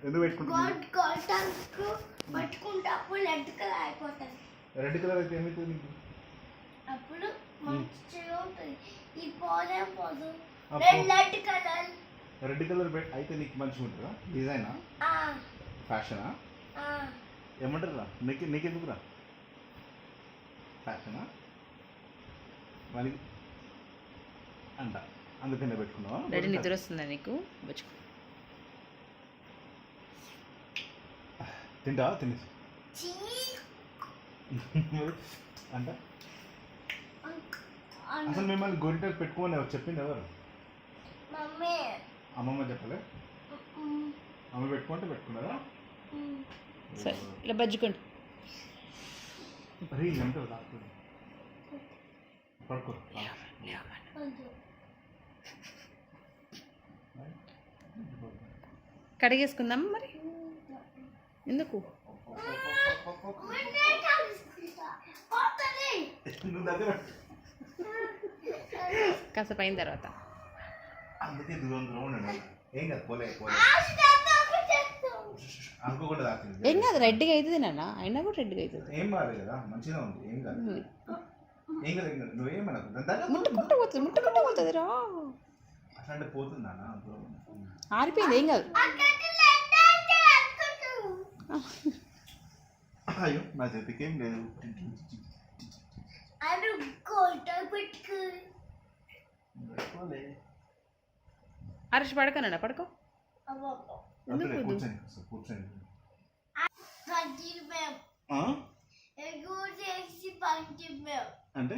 ఎందుకు పెట్టుకుంటున్నావు? పట్టుకుంటే అప్పుడు రెడ్ కలర్ అయిపోతుంది. రెడ్ కలర్ అయితే ఏమవుతుంది నీకు? అప్పుడు మంచిగా ఉంటుంది. ఈ పోదే పోదు రెడ్ కలర్. రెడ్ కలర్ అయితే నీకు మంచిగా ఉంటుందా? డిజైనా, ఫ్యాషనా, ఏమంటారా? నీకెందుకురా ఫ్యాషనా మరి అంట, అందుకనే పెట్టుకున్నావా? రెడీ నిద్ర వస్తుందా నీకు? తింటావా? తినేసి అంట. అసలు మిమ్మల్ని గోరింటాకు పెట్టుకోమని ఎవరు చెప్పింది? ఎవరు? అమ్మమ్మ చెప్పలే? అమ్మ పెట్టుకుంటే పెట్టుకున్నారా? సరే ఇలా బజ్జుకోండి. అరే ఎంత పడుకో. కడిగేసుకుందాం మరి. ఎందుకు? కాసేపు అయిన తర్వాత. అందుకే దూరం దూరం ఉండండి. ఏం కాదు, పోలే అనుకోకుండా తాకింది. ఏం కాదు, రెడ్గా అవుతుంది నాన్న. అయినా కూడా రెడ్గా అవుతుంది. ఏం కాదు కదా, మంచిగా ఉంది. ఏం కాదు, ఏం కాదు, ఏం కాదు. నువ్వేమనకు. ముట్టుకుంటూ పోతుంది రా. అట్లా అంటే పోతుందా? ఆరిపోయింది. ఏం కాదు. అయ్యో నా చేతికి ఏం లేదు. అరసి పడకనా? పడుకో. కూర్చొని కూర్చొని అంటే